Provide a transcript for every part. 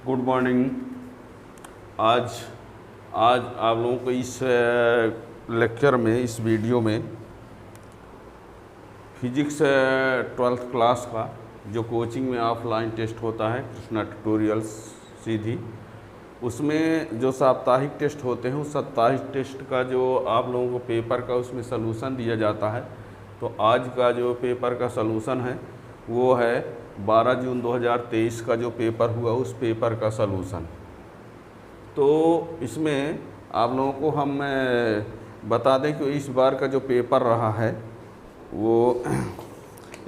Good morning. आज आज आप लोगों को इस लेक्चर में, इस वीडियो में फिजिक्स 12th क्लास का जो कोचिंग में ऑफलाइन टेस्ट होता है कृष्णा ट्यूटोरियल्स सीधी, उसमें जो साप्ताहिक टेस्ट होते हैं उस साप्ताहिक टेस्ट का जो आप लोगों को पेपर का उसमें सलूशन दिया जाता है। तो आज का जो पेपर का सलूशन है वो है 12 जून 2023 का जो पेपर हुआ उस पेपर का सलूशन। तो इसमें आप लोगों को हम बता दें कि इस बार का जो पेपर रहा है वो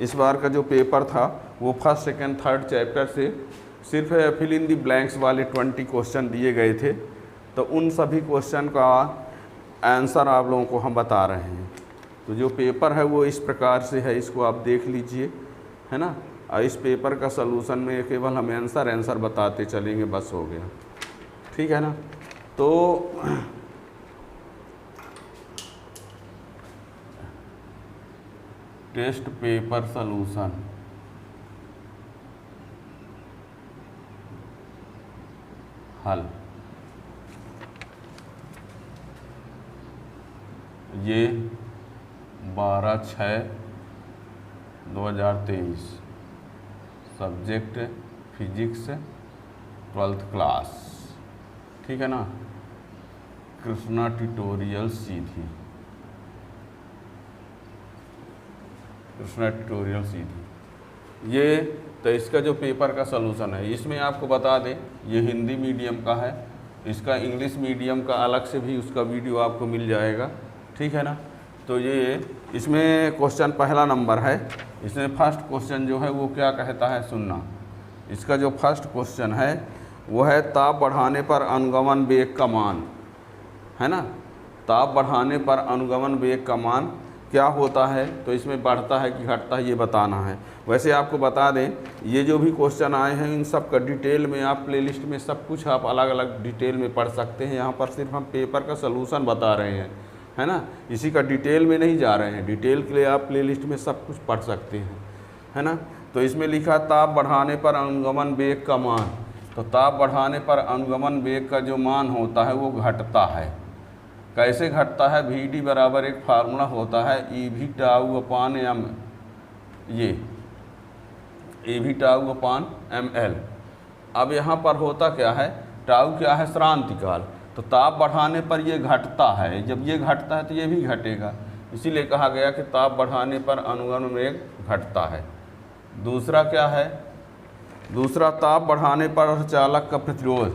इस बार का जो पेपर था वो फर्स्ट सेकंड थर्ड चैप्टर से सिर्फ फिल इन दी ब्लैंक्स वाले 20 क्वेश्चन दिए गए थे। तो उन सभी क्वेश्चन का आंसर आप लोगों को हम बता रहे हैं। तो जो पेपर है वो इस प्रकार से है, इसको आप देख लीजिए, है ना। और इस पेपर का सलूशन में केवल हम आंसर बताते चलेंगे, बस हो गया, ठीक है ना। तो टेस्ट पेपर सलूशन, हल, ये 12/6/2023, सब्जेक्ट फिजिक्स 12th क्लास, ठीक है ना। कृष्णा ट्यूटोरियल सीधी, कृष्णा ट्यूटोरियल सीधी। ये तो इसका जो पेपर का सलूशन है, इसमें आपको बता दें ये हिंदी मीडियम का है, इसका इंग्लिश मीडियम का अलग से भी उसका वीडियो आपको मिल जाएगा, ठीक है ना। तो ये इसमें क्वेश्चन पहला नंबर है। इसमें फर्स्ट क्वेश्चन जो है वो क्या कहता है सुनना। इसका जो फर्स्ट क्वेश्चन है वो है ताप बढ़ाने पर अनुगमन वेग का मान, है ना। ताप बढ़ाने पर अनुगमन वेग का मान क्या होता है, तो इसमें बढ़ता है कि घटता है ये बताना है। वैसे आपको बता दें ये जो भी क्वेश्चन आए हैं इन सब का डिटेल में आप प्लेलिस्ट में सब कुछ आप अलग अलग डिटेल में पढ़ सकते हैं। यहाँ पर सिर्फ हम पेपर का सलूशन बता रहे हैं, है ना। इसी का डिटेल में नहीं जा रहे हैं, डिटेल के लिए आप प्लेलिस्ट में सब कुछ पढ़ सकते हैं, है ना। तो इसमें लिखा ताप बढ़ाने पर अनुगमन वेग का मान। तो ताप बढ़ाने पर अनुगमन वेग का जो मान होता है वो घटता है। कैसे घटता है, VD बराबर एक फार्मूला होता है EV टाउ अपान M, ये EV टाउ अपान ML। अब यहाँ पर होता क्या है, टाउ क्या है, श्रांतिकाल। तो ताप बढ़ाने पर ये घटता है, जब ये घटता है तो ये भी घटेगा, इसीलिए कहा गया कि ताप बढ़ाने पर अनुगमन वेग घटता है। दूसरा क्या है, दूसरा ताप बढ़ाने पर अर्धचालक का प्रतिरोध,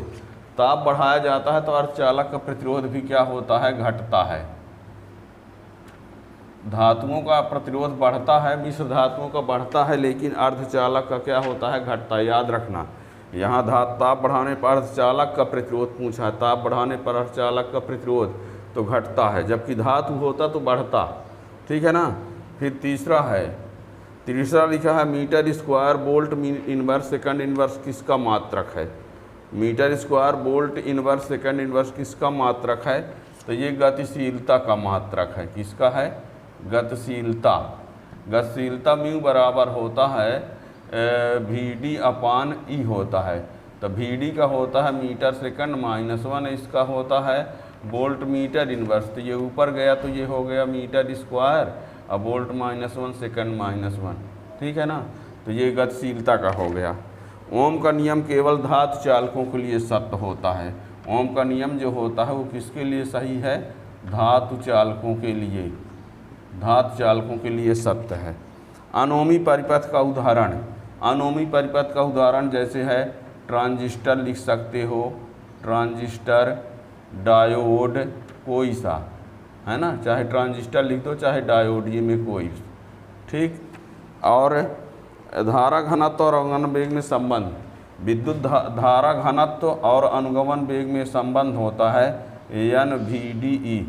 ताप बढ़ाया जाता है तो अर्धचालक का प्रतिरोध भी क्या होता है, घटता है। धातुओं का प्रतिरोध बढ़ता है, मिश्र धातुओं का बढ़ता है, लेकिन अर्धचालक का क्या होता है, घटता है। याद रखना, यहाँ ताप बढ़ाने पर अर्धचालक का प्रतिरोध पूछा है, ताप बढ़ाने पर अर्धचालक का प्रतिरोध तो घटता है, जबकि धातु होता तो बढ़ता, ठीक है ना। फिर तीसरा लिखा है metre square volt inverse second inverse किसका मात्रक है। Metre square volt inverse second inverse किसका मात्रक है, तो ये गतिशीलता का मात्रक है। किसका है, गतिशीलता। गतिशीलता म्यू बराबर होता है VD अपान E होता है। तो VD का होता है मीटर सेकंड -1, इसका होता है बोल्ट मीटर इनवर्स। तो ये ऊपर गया तो ये हो गया मीटर स्क्वायर, अब बोल्ट -1 सेकंड -1, ठीक है ना। तो ये गतिशीलता का हो गया। ओम का नियम केवल धातु चालकों के लिए सत्य होता है। ओम का नियम जो होता है वो किसके लिए सही है, धातु चालकों के लिए, धातु चालकों के लिए सत्य है। अनोमी परिपथ का उदाहरण, अनोमी परिपथ का उदाहरण जैसे है ट्रांजिस्टर लिख सकते हो, ट्रांजिस्टर, डायोड, कोई सा, है ना, चाहे ट्रांजिस्टर लिख दो चाहे डायोड, ये में कोई, ठीक। और धारा घनत्व और अनुगमन वेग में संबंध, विद्युत धारा घनत्व और अनुगमन वेग में संबंध होता है NVDE।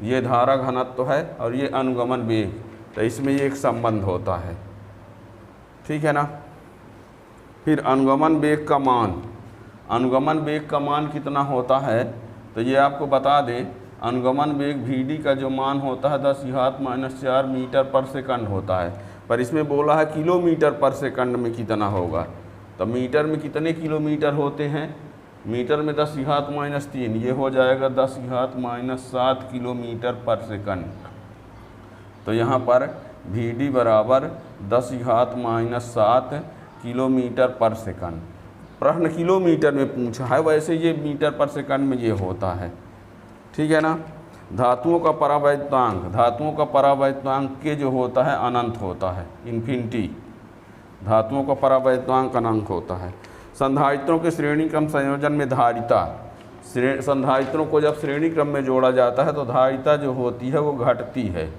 ये धारा घनत्व है और ये अनुगमन वेग, तो इसमें ये एक संबंध होता है, ठीक है ना। फिर अनुगमन वेग का मान, अनुगमन वेग का मान कितना होता है, तो ये आपको बता दें अनुगमन वेग VD का जो मान होता है 10⁻⁴ मीटर पर सेकंड होता है, पर इसमें बोला है किलोमीटर पर सेकंड में कितना होगा। तो मीटर में कितने किलोमीटर होते हैं, मीटर में 10 की घात -3, ये हो जाएगा 10 की घात -7 किलोमीटर पर सेकंड। तो यहाँ पर VD बराबर 10 की घात -7 किलोमीटर पर सेकंड। प्रश्न किलोमीटर में पूछा है, वैसे ये मीटर पर सेकंड में ये होता है, ठीक है ना। धातुओं का परावैद्युतांक, धातुओं का परावैद्युतांक के जो होता है अनंत होता है, इन्फिनिटी। धातुओं का परावैद्युतांक अनंत होता है। संधारित्रों के श्रेणी क्रम संयोजन में धारिता, संधारित्रों को जब श्रेणी क्रम में जोड़ा जाता है तो धारिता जो होती है वो घटती है,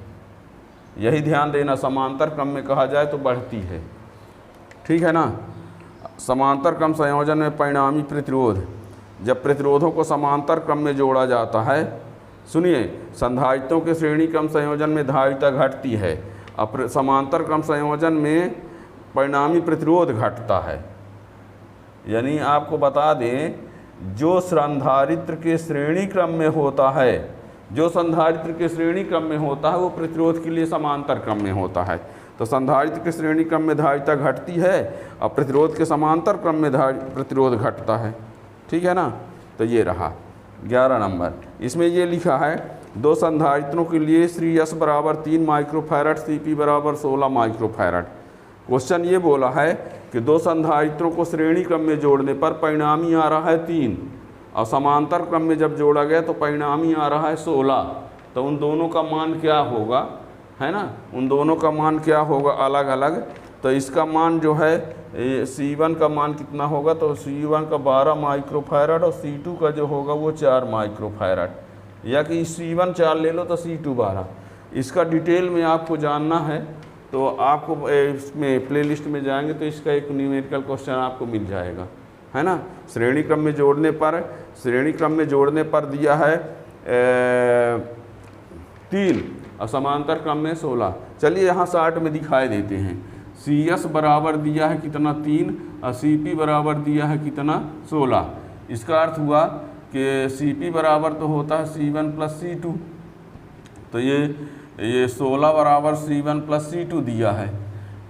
यही ध्यान देना। समांतर क्रम में कहा जाए तो बढ़ती है, ठीक है ना। समांतर क्रम संयोजन में परिणामी प्रतिरोध, जब प्रतिरोधों को समांतर क्रम में जोड़ा जाता है, सुनिए, संधारित्रों के श्रेणी क्रम संयोजन में धारिता घटती है, अब समांतर क्रम संयोजन में परिणामी प्रतिरोध घटता है। यानी आपको बता दें, जो संधारित्र के श्रेणी क्रम में होता है, जो संधारित्र के श्रेणी क्रम में होता है वो प्रतिरोध के लिए समांतर क्रम में होता है। तो संधारित्र के श्रेणी क्रम में धारिता घटती है और प्रतिरोध के समांतर क्रम में प्रतिरोध घटता है, ठीक है ना। तो ये रहा 11 नंबर। इसमें ये लिखा है, दो संधारित्रों के लिए श्री S बराबर 3 माइक्रोफैरड, CP बराबर 16 माइक्रोफैरड। क्वेश्चन ये बोला है कि दो संधारित्रों को श्रेणी क्रम में जोड़ने पर परिणामी आ रहा है 3 और समांतर क्रम में जब जोड़ा गया तो परिणामी आ रहा है 16। तो उन दोनों का मान क्या होगा, है ना, उन दोनों का मान क्या होगा अलग अलग। तो इसका मान जो है C1 का मान कितना होगा, तो C1 का 12 माइक्रोफैरड और C2 का जो होगा वो 4 माइक्रोफैरड, या कि C1 4 ले लो तो C2 12। इसका डिटेल में आपको जानना है तो आपको इसमें प्लेलिस्ट में जाएंगे तो इसका एक न्यूमेरिकल क्वेश्चन आपको मिल जाएगा, है ना। श्रेणी क्रम में जोड़ने पर, श्रेणी क्रम में जोड़ने पर दिया है 3 और समांतर क्रम में 16। चलिए यहाँ 60 में दिखाई देते हैं। CS बराबर दिया है कितना 3 और CP बराबर दिया है कितना 16। इसका अर्थ हुआ कि CP बराबर तो होता है C1 + C2, तो ये 16 बराबर C1 + C2 दिया है।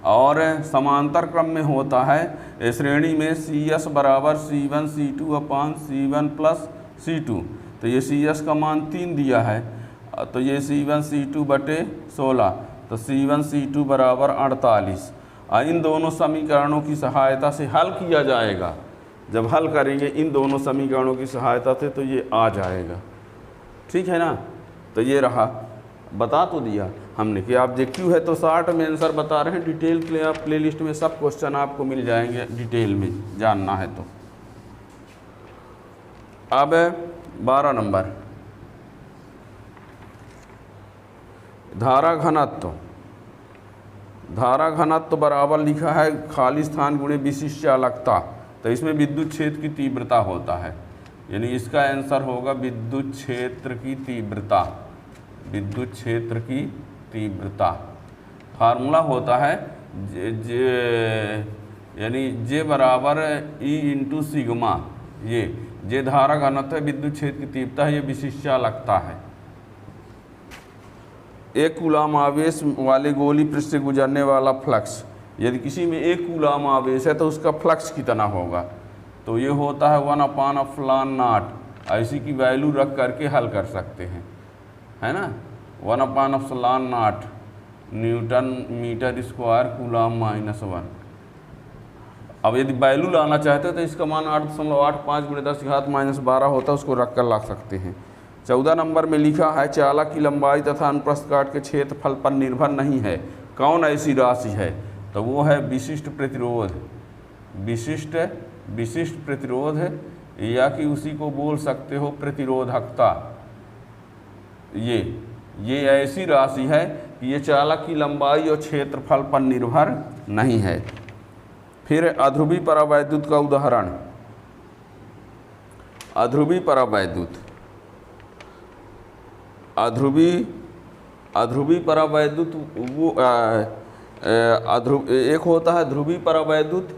और समांतर क्रम में होता है श्रेणी में CS बराबर C1 C2 अपान C1 + C2, तो ये CS का मान 3 दिया है, तो ये C1 C2 बटे 16, तो C1 C2 बराबर 48। इन दोनों समीकरणों की सहायता से हल किया जाएगा। जब हल करेंगे इन दोनों समीकरणों की सहायता से तो ये आ जाएगा, ठीक है ना। तो ये रहा, बता तो दिया हमने कि ऑब्जेक्टिव है तो 60 में आंसर बता रहे हैं। डिटेल के लिए आप प्ले लिस्ट में सब क्वेश्चन आपको मिल जाएंगे, डिटेल में जानना है तो। अब 12 नंबर, धारा घनत्व। धारा घनत्व बराबर लिखा है खाली स्थान गुणे विशिष्ट चालकता, तो इसमें विद्युत क्षेत्र की तीव्रता होता है, यानी इसका आंसर होगा विद्युत क्षेत्र की तीव्रता। विद्युत क्षेत्र की तीव्रता फार्मूला होता है यानी J बराबर E × सिग्मा। ये धारा घनत्व है, विद्युत क्षेत्र की तीव्रता है, ये विशिष्ट चालकता है। एक कूलाम आवेश वाले गोली पृष्ठ से गुजरने वाला फ्लक्स, यदि किसी में 1 कूलाम आवेश है तो उसका फ्लक्स कितना होगा, तो ये होता है 1/0। ऐसी की वैल्यू रख करके हल कर सकते हैं, है ना। 1/0 न्यूटन मीटर स्क्वायर कूलाम -1। अब यदि वैल्यू लाना चाहते हो तो इसका मान 8.85 × 10⁻12 होता है, उसको रख कर ला सकते हैं। 14 नंबर में लिखा है चालक की लंबाई तथा अनुप्रस्थ काट के क्षेत्रफल पर निर्भर नहीं है, कौन ऐसी राशि है, तो वो है विशिष्ट प्रतिरोध। विशिष्ट प्रतिरोध है, या कि उसी को बोल सकते हो प्रतिरोधकता। ये ऐसी राशि है कि ये चालक की लंबाई और क्षेत्रफल पर निर्भर नहीं है। फिर अध्रुवी परावैद्युत का उदाहरण, अध्रुवी परावैद्युत, अध्रुवी परावैद्युत वो एक होता है ध्रुवी परावैद्युत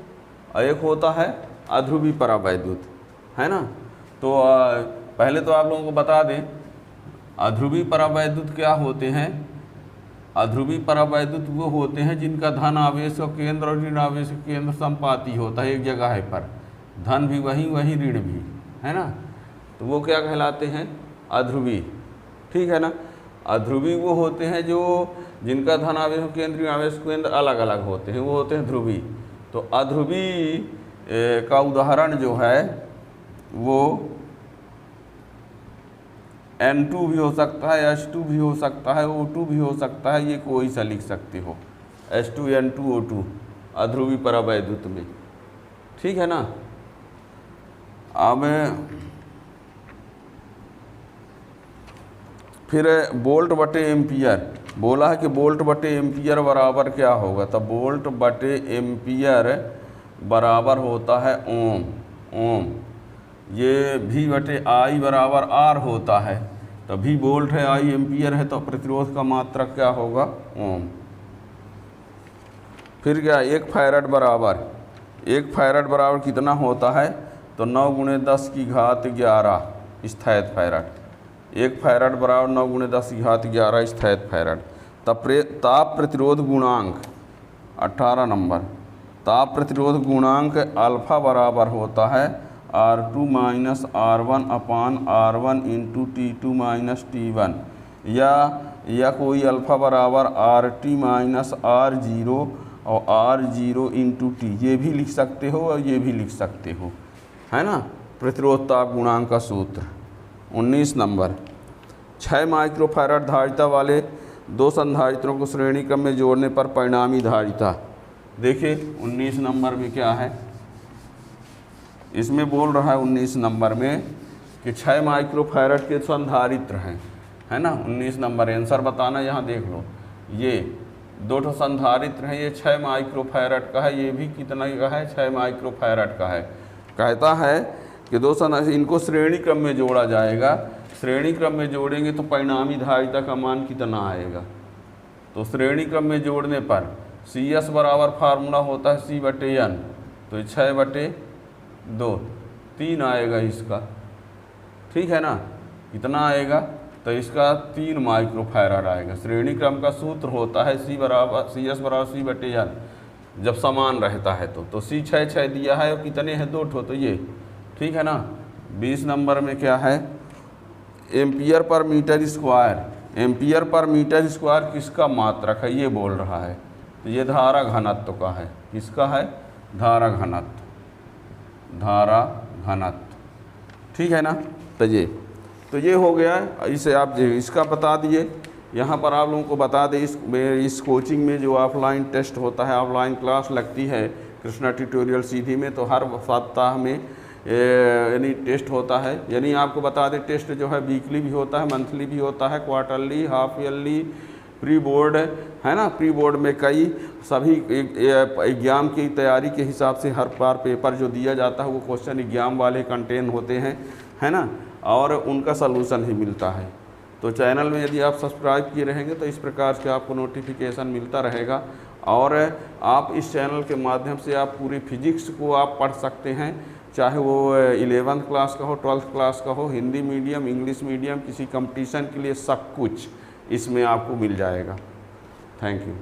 और एक होता है अध्रुवी परावैद्युत, है ना। तो पहले तो आप लोगों को बता दें अध्रुवी परावैद्युत क्या होते हैं। अध्रुवी परावैद्युत वो होते हैं जिनका धन आवेश का केंद्र और ऋण आवेश का केंद्र संपाती होता है, एक जगह है पर धन भी वहीं वहीं ऋण भी, है ना। तो वो क्या कहलाते हैं? अध्रुवी। ठीक है ना। अध्रुवी वो होते हैं जो जिनका धन आवेश का केंद्र ऋण आवेश केंद्र अलग अलग होते हैं, वो होते हैं ध्रुवी। तो अध्रुवी का उदाहरण जो है वो N2 भी हो सकता है, H2 भी हो सकता है, O2 भी हो सकता है, ये कोई सा लिख सकते हो, H2 N2 O2 अध्रुवी परावैद्युत में। ठीक है ना। अब फिर वोल्ट बटे एम्पियर, बोला है कि वोल्ट बटे एम्पियर बराबर क्या होगा? तो वोल्ट बटे एम्पियर बराबर होता है ओम। ओम ये V बटे I बराबर R होता है। तो V वोल्ट है, I एम्पियर है, तो प्रतिरोध का मात्रक क्या होगा? ओम। फिर क्या? 1 फैराड बराबर, 1 फैराड बराबर कितना होता है? तो 9 × 10 की घात 11 स्थैत फैराड। 1 फैराड बराबर 9 × 10 की घात 11 स्थैत फैराड। ताप प्रतिरोध गुणांक 18 नंबर, ताप प्रतिरोध गुणांक अल्फा बराबर होता है R2 माइनस R1 अपान R1 into T2 minus T1, या कोई अल्फ़ा बराबर RT माइनस R0 और R0 इंटू T, ये भी लिख सकते हो और ये भी लिख सकते हो, है ना। प्रतिरोध ताप गुणांक का सूत्र। 19 नंबर, 6 माइक्रोफैराड धारिता वाले 2 संधारित्रों को श्रेणी क्रम में जोड़ने पर परिणामी धारिता। देखिए 19 नंबर में क्या है, इसमें बोल रहा है 19 नंबर में कि 6 माइक्रोफैराड के संधारित्र हैं, है ना। 19 नंबर आंसर बताना, यहाँ देख लो, ये 2 संधारित्र हैं, ये 6 माइक्रोफैराड का है, ये भी कितना का है? 6 माइक्रोफैराड का है। कहता है कि 2 इनको श्रेणी क्रम में जोड़ा जाएगा। श्रेणी क्रम में जोड़ेंगे तो परिणामी धारिता का मान कितना आएगा? तो श्रेणी क्रम में जोड़ने पर CS बराबर फार्मूला होता है C/N, तो 6/2 3 आएगा इसका। ठीक है ना। कितना आएगा? तो इसका 3 माइक्रोफैराड आएगा। श्रेणी क्रम का सूत्र होता है CS बराबर C/N, जब समान रहता है तो C 6 दिया है और कितने हैं? 2 ठो, तो ये ठीक है ना। 20 नंबर में क्या है? Ampere per metre square, ampere per metre square किसका मात्रक है? ये बोल रहा है। तो ये धारा घनत्व का है। किसका है? धारा घनत्व, धारा घनत्व। ठीक है ना। तो ये हो गया है। इसे आप इसका बता दिए। यहाँ पर आप लोगों को बता दें, इस कोचिंग में जो ऑफलाइन टेस्ट होता है, ऑफलाइन क्लास लगती है कृष्णा ट्यूटोरियल सीधी में, तो हर सप्ताह में यानी टेस्ट होता है। यानी आपको बता दें, टेस्ट जो है वीकली भी होता है, मंथली भी होता है, quarterly, half yearly, pre board, है ना। प्री बोर्ड में कई सभी एग्जाम की तैयारी के हिसाब से हर बार पेपर जो दिया जाता है वो क्वेश्चन एग्जाम वाले कंटेन होते हैं, है ना, और उनका सलूशन ही मिलता है। तो चैनल में यदि आप सब्सक्राइब किए रहेंगे तो इस प्रकार से आपको नोटिफिकेशन मिलता रहेगा। और आप इस चैनल के माध्यम से आप पूरी फिजिक्स को आप पढ़ सकते हैं, चाहे वो 11th क्लास का हो, 12th क्लास का हो, हिंदी मीडियम, इंग्लिश मीडियम, किसी कंपटीशन के लिए, सब कुछ इसमें आपको मिल जाएगा। Thank you.